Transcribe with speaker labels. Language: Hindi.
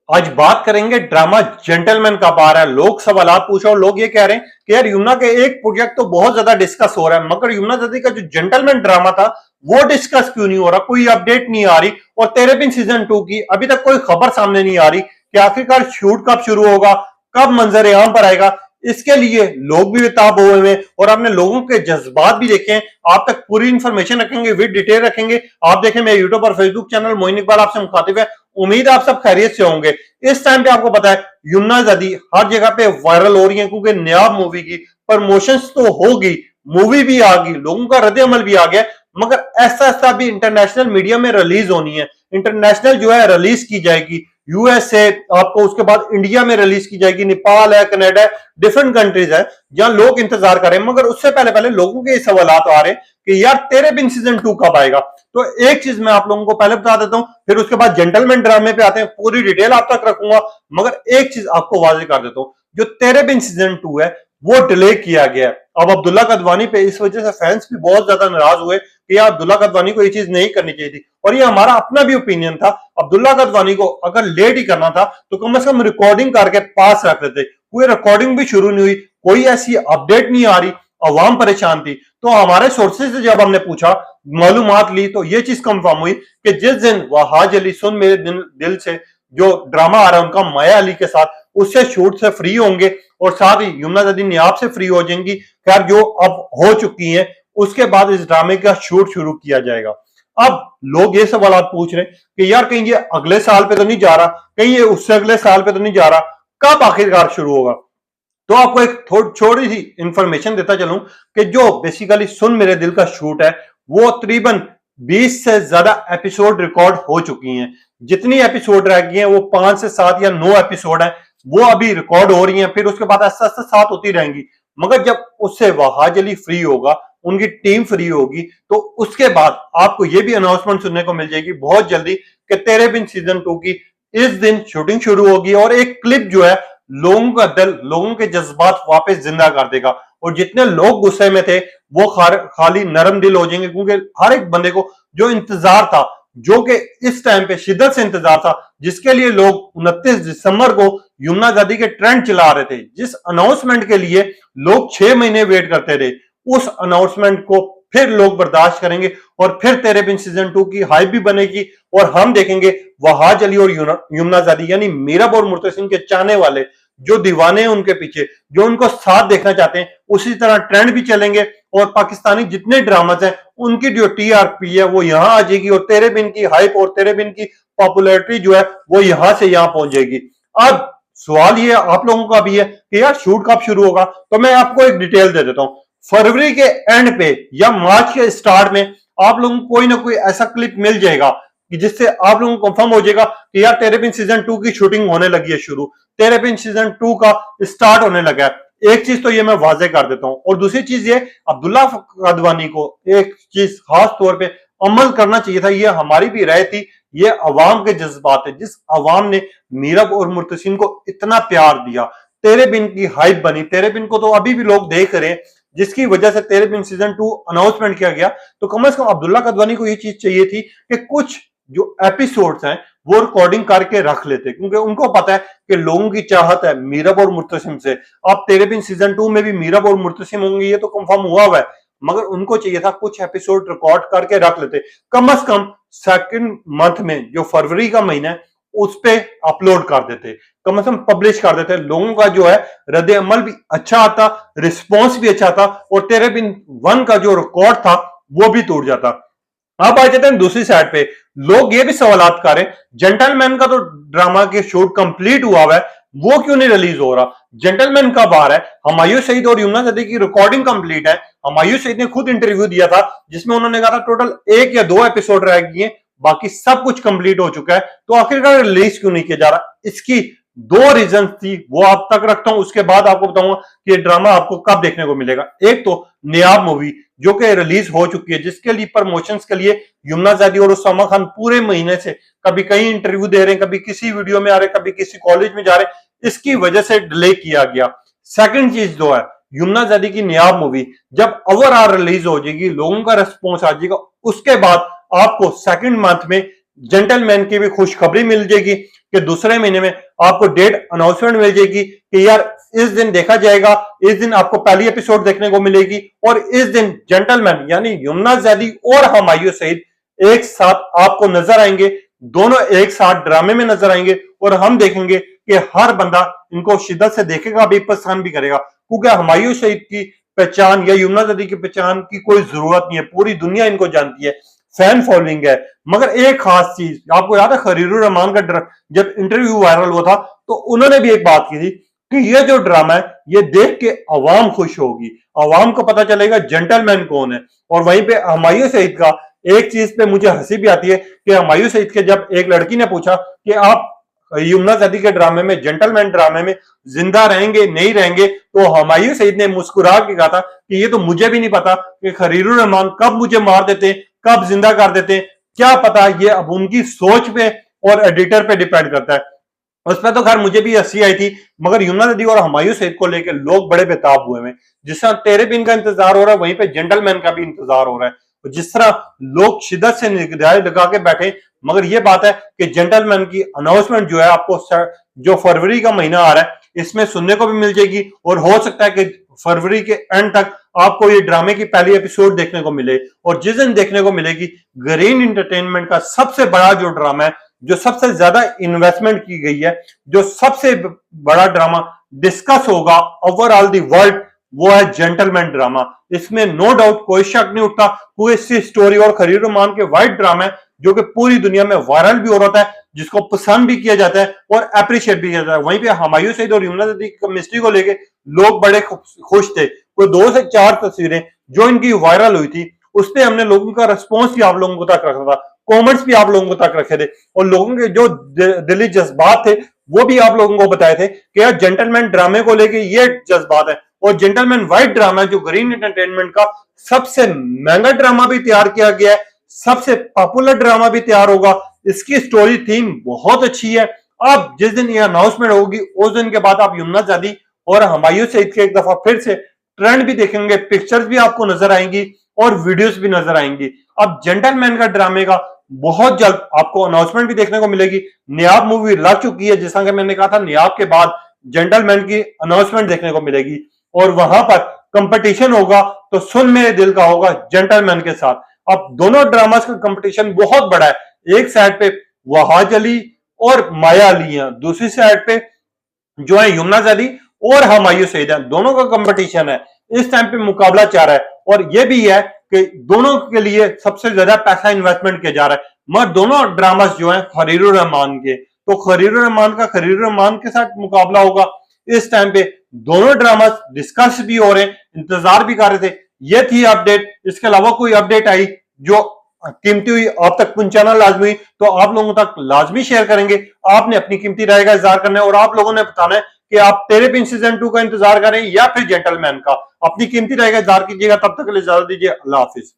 Speaker 1: आज बात करेंगे ड्रामा जेंटलमैन कब आ रहा है। लोग सवाल पूछो और लोग ये कह रहे हैं कि यार यमुना के एक प्रोजेक्ट तो बहुत ज्यादा डिस्कस हो रहा है, मगर यमुना दत्ती का जो जेंटलमैन ड्रामा था वो डिस्कस क्यों नहीं हो रहा, कोई अपडेट नहीं आ रही। और तेरे बिन सीजन 2 की अभी तक कोई खबर सामने नहीं आ रही कि आखिरकार शूट कब शुरू होगा, कब मंजर आम पर आएगा। इसके लिए लोग भी बेताब हुए हैं और आपने लोगों के जज्बात भी देखे हैं। आप तक पूरी इंफॉर्मेशन रखेंगे, विद डिटेल रखेंगे। आप देखें मेरे यूट्यूब और फेसबुक चैनल मोइन इकबाल आपसे मुखातिब है। उम्मीद है आप सब खैरियत से होंगे। इस टाइम पे आपको पता है यमुना जदी हर जगह पे वायरल हो रही है, क्योंकि नया मूवी की प्रमोशंस तो होगी, मूवी भी आ गई, लोगों का रद्द अमल भी आ गया, मगर ऐसा ऐसा भी इंटरनेशनल मीडिया में रिलीज होनी है। इंटरनेशनल जो है रिलीज की जाएगी, यूएसए, आपको उसके बाद इंडिया में रिलीज की जाएगी, नेपाल है, कनाडा है, डिफरेंट कंट्रीज है जहां लोग इंतजार करें। मगर उससे पहले पहले लोगों के सवाल आ रहे कि यार तेरे बिन सीजन 2 कब आएगा। तो एक चीज मैं आप लोगों को पहले बता देता हूं, फिर उसके बाद जेंटलमैन ड्रामे पे आते हैं, पूरी डिटेल आप तक रखूंगा। मगर एक चीज आपको वाजे कर देता हूं, जो तेरे बिन सीजन 2 है वो डिले किया गया है। अब अब्दुल्ला कदवानी पे इस वजह से फैंस भी बहुत ज्यादा नाराज हुए कि यार अब्दुल्ला कदवानी को ये चीज नहीं करनी चाहिए थी, और ये हमारा अपना भी ओपिनियन था। अब्दुल्ला कदवानी को अगर लेट ही करना था तो कम से कम रिकॉर्डिंग करके पास रख लेते। कोई रिकॉर्डिंग भी शुरू नहीं हुई, कोई ऐसी अपडेट नहीं आ रही, अवाम परेशान थी। तो हमारे सोर्सेज से जब हमने पूछा, मालूमात ली, तो ये चीज कंफर्म हुई कि जिस दिन वहाज अली सुन मेरे दिल से जो ड्रामा आ रहा है उनका माया अली के साथ, उससे शूट से फ्री होंगे और साथ ही यमुना जदी नियाब से फ्री हो जाएंगी, खैर जो अब हो चुकी हैं, उसके बाद इस ड्रामे का शूट शुरू किया जाएगा। अब लोग ये सवाल पूछ रहे हैं कि यार कहीं ये अगले साल पे तो नहीं जा रहा, कहीं ये उससे अगले साल पे तो नहीं जा रहा, कब आखिरकार शुरू होगा। तो आपको एक छोटी सी इंफॉर्मेशन देता चलूं कि जो बेसिकली सुन मेरे दिल का शूट है वो तकरीबन 20 से ज्यादा एपिसोड रिकॉर्ड हो चुकी हैं। जितनी एपिसोड रह गई हैं वो 5 से 7 या 9 एपिसोड हैं, वो अभी रिकॉर्ड हो रही हैं, फिर उसके बाद ऐसा ऐसा 7 होती रहेंगी। मगर जब उससे वहाज अली फ्री होगा, उनकी टीम फ्री होगी, तो उसके बाद आपको ये भी अनाउंसमेंट सुनने को मिल जाएगी बहुत जल्दी कि तेरे बिन सीजन 2 की इस दिन शूटिंग शुरू होगी। और एक क्लिप जो है लोगों का दिल, लोगों के जज्बात वापस जिंदा कर देगा, और जितने लोग गुस्से में थे वो खाली नरम दिल हो जाएंगे, क्योंकि हर एक बंदे को जो इंतजार था, जो कि इस टाइम पे शिद्दत से इंतजार था, जिसके लिए लोग 29 दिसंबर को यमुना जदी के ट्रेंड चला रहे थे, जिस अनाउंसमेंट के लिए लोग 6 महीने वेट करते थे, उस अनाउंसमेंट को फिर लोग बर्दाश्त करेंगे और फिर तेरे बिन सीजन 2 की हाइप भी बनेगी। और हम देखेंगे वहाज अली और यमुना जदी यानी मीरब और मुर्तसिम के चाहने वाले, जो दीवाने हैं उनके पीछे, जो उनको साथ देखना चाहते हैं, उसी तरह ट्रेंड भी चलेंगे। और पाकिस्तानी जितने ड्रामाज हैं उनकी जो टीआरपी है वो यहां आ जाएगी, और तेरे बिन की हाइप और तेरे बिन की पॉपुलैरिटी जो है वो यहां से यहां पहुंच जाएगी। अब सवाल ये आप लोगों का भी है कि यार शूट कब शुरू होगा। तो मैं आपको एक डिटेल दे देता हूं, फरवरी के एंड पे या मार्च के स्टार्ट में आप लोगों को कोई ना कोई ऐसा क्लिप मिल जाएगा कि जिससे आप लोगों को कंफर्म हो जाएगा कि यार तेरे बिन सीजन 2 की शूटिंग होने लगी है शुरू, तेरे बिन सीजन 2 का स्टार्ट होने लगा है। एक चीज तो ये मैं वाजे कर देता हूं, और दूसरी चीज ये अब्दुल्ला कदवानी को एक चीज खास तौर पे अमल करना चाहिए था, ये हमारी भी राय थी। ये अवाम के जज्बात है, जिस अवाम ने मीरब और मुर्तसिम को इतना प्यार दिया, तेरे बिन की हाइप बनी, तेरे बिन को तो अभी भी लोग देख रहे हैं, जिसकी वजह से तेरे बिन सीजन 2 अनाउंसमेंट किया गया। तो कम से कम अब्दुल्ला कदवानी को ये चीज चाहिए थी कि कुछ जो एपिसोड्स हैं वो रिकॉर्डिंग करके रख लेते, क्योंकि उनको पता है कि लोगों की चाहत है मीरब और मुर्तसिम से। अब तेरे बिन सीजन 2 में भी मीरब और मुर्तसिम होंगे, ये तो कंफर्म हुआ है, मगर उनको चाहिए था कुछ एपिसोड रिकॉर्ड करके रख लेते, कम से कम सेकंड मंथ में जो फरवरी का महीना है उस पे अपलोड कर देते, कम से कम पब्लिश कर देते। लोगों का जो है रद्द अमल भी अच्छा आता, रिस्पॉन्स भी अच्छा था, और तेरे बिन 1 का जो रिकॉर्ड था वो भी टूट जाता। अब आ जाते हैं दूसरी साइड पे, लोग ये भी सवाल कर रहे हैं जेंटलमैन का तो ड्रामा के शूट कंप्लीट हुआ है, वो क्यों नहीं रिलीज हो रहा, जेंटलमैन कब आ रहा है। हुमायूं सईद और यमुना जदी की रिकॉर्डिंग कंप्लीट है। हुमायूं सईद ने खुद इंटरव्यू दिया था जिसमें उन्होंने कहा था टोटल 1 या 2 एपिसोड रह गए हैं, बाकी सब कुछ कंप्लीट हो चुका है, तो आखिरकार रिलीज क्यों नहीं किया जा रहा। इसकी 2 रीजन थी, वो आप तक रखता हूं, उसके बाद आपको बताऊंगा कि ये ड्रामा आपको कब देखने को मिलेगा। एक तो नियाब मूवी जो कि रिलीज हो चुकी है, जिसके लिए प्रमोशंस के लिए यमुना जदी और उसामा खान पूरे महीने से कभी कहीं इंटरव्यू दे रहे हैं, कभी किसी वीडियो में आ रहे हैं, कभी किसी कॉलेज में जा रहे हैं, इसकी वजह से डिले किया गया। सेकंड चीज जो है, यमुना जदी की नियाब मूवी जब ओवरऑल रिलीज हो जाएगी, लोगों का रिस्पॉन्स आ जाएगा, उसके बाद आपको सेकंड मंथ में जेंटलमैन की भी खुशखबरी मिल जाएगी। कि दूसरे महीने में आपको डेट अनाउंसमेंट मिल जाएगी कि यार इस दिन देखा जाएगा, इस दिन आपको पहली एपिसोड देखने को मिलेगी और इस दिन जेंटलमैन यानी यमुना जैदी और हुमायूं सईद एक साथ आपको नजर आएंगे, दोनों एक साथ ड्रामे में नजर आएंगे और हम देखेंगे कि हर बंदा इनको शिद्दत से देखेगा भी, पसंद भी करेगा, क्योंकि हुमायूं सईद की पहचान या यमुना जैदी की पहचान की कोई जरूरत नहीं है, पूरी दुनिया इनको जानती है, फैन फॉलोइंग है। मगर एक खास चीज आपको याद है, खरीरुर रहमान का जब इंटरव्यू वायरल हुआ था तो उन्होंने भी एक बात की थी कि ये जो ड्रामा है ये देख के अवाम खुश होगी, अवाम को पता चलेगा जेंटलमैन कौन है। और वहीं पे हुमायूं सईद का एक चीज पे मुझे हंसी भी आती है कि हुमायूं सईद के जब एक लड़की ने पूछा कि आप यमुना जैदी के ड्रामे में, जेंटलमैन ड्रामे में जिंदा रहेंगे नहीं रहेंगे, तो हुमायूं सईद ने मुस्कुरा के कहा था कि ये तो मुझे भी नहीं पता कि खरीरुर रहमान कब मुझे मार देते, कब जिंदा कर देते, क्या पता, ये अब उनकी सोच पे और एडिटर पे डिपेंड करता है। उस पर तो खैर मुझे भी हंसी आई थी, मगर यमुना नदी और हुमायूं सईद को लेकर लोग बड़े बेताब हुए हैं। जिस तरह तेरे बिन का इंतजार हो रहा है वहीं पे जेंटलमैन का भी इंतजार हो रहा है। जिस तरह लोग शिद्दत से निगाहें लगा के बैठे, मगर ये बात है कि जेंटलमैन की अनाउंसमेंट जो है आपको जो फरवरी का महीना आ रहा है इसमें सुनने को भी मिल जाएगी और हो सकता है कि फरवरी के एंड तक आपको ये ड्रामे की पहली एपिसोड देखने को मिले। और जिस दिन देखने को मिलेगी, ग्रीन एंटरटेनमेंट का सबसे बड़ा जो ड्रामा है, जो सबसे ज्यादा इन्वेस्टमेंट की गई है, जो सबसे बड़ा ड्रामा डिस्कस होगा ओवरऑल दी वर्ल्ड, वो है जेंटलमैन ड्रामा। इसमें नो डाउट कोई शक नहीं उठता, वो इसकी स्टोरी और खरीरुर रहमान के वाइट ड्रामा है जो कि पूरी दुनिया में वायरल भी हो रहा है, जिसको पसंद भी किया जाता है और अप्रिशिएट भी किया जाता है। वहीं पे हुमायूं सईद और यमुना जैदी की केमिस्ट्री को लेके लोग बड़े खुश थे। कोई 2 से 4 तस्वीरें जो इनकी वायरल हुई थी उस पर हमने लोगों का रिस्पॉन्स भी आप लोगों को तक रखा था, कमेंट्स भी आप लोगों को तक रखे थे और लोगों के जो दिली जज्बात थे वो भी आप लोगों को बताए थे कि यार जेंटलमैन ड्रामे को लेके ये जज्बात है। और जेंटलमैन व्हाइट ड्रामा जो ग्रीन एंटरटेनमेंट का सबसे महंगा ड्रामा भी तैयार किया गया है, सबसे पॉपुलर ड्रामा भी तैयार होगा। इसकी स्टोरी थीम बहुत अच्छी है। अब जिस दिन ये अनाउंसमेंट होगी उस दिन के बाद आप यमुना जैदी और हुमायूं सईद के एक दफा फिर से ट्रेंड भी देखेंगे, पिक्चर्स भी आपको नजर आएंगी और वीडियोस भी नजर आएंगी। अब जेंटलमैन का ड्रामे का बहुत जल्द आपको अनाउंसमेंट भी देखने को मिलेगी। नियाब मूवी लग चुकी है, जैसा कि मैंने कहा था, नियाब के बाद जेंटलमैन की अनाउंसमेंट देखने को मिलेगी और वहां पर कंपटीशन होगा तो सुन मेरे दिल का होगा जेंटलमैन के साथ। अब दोनों ड्रामास का कंपटीशन बहुत बड़ा है। एक साइड पे वहाज अली और माया अली है, दूसरी साइड पे जो है यमुना जैदी और हुमायूं सईद है, दोनों का कंपटीशन है। इस टाइम पे मुकाबला चल रहा है और ये भी है कि दोनों के लिए सबसे ज्यादा पैसा इन्वेस्टमेंट किया जा रहा है। मगर दोनों ड्रामास जो है खरीरुर रहमान के, तो खरीरुर रहमान के साथ मुकाबला होगा। इस टाइम पे दोनों ड्रामास डिस्कस भी हो रहे हैं, इंतजार भी कर रहे थे। ये थी अपडेट। इसके अलावा कोई अपडेट आई जो कीमती हुई आप तक पहुंचाना लाजमी, तो आप लोगों तक लाजमी शेयर करेंगे। आपने अपनी कीमती राय का इज़हार करना है और आप लोगों ने बताना है कि आप तेरे पिन सीजन 2 का इंतजार करें या फिर जेंटलमैन का। अपनी कीमती राय का इज़हार कीजिएगा। तब तक के लिए इजाजत दीजिए। अल्लाह हाफिज।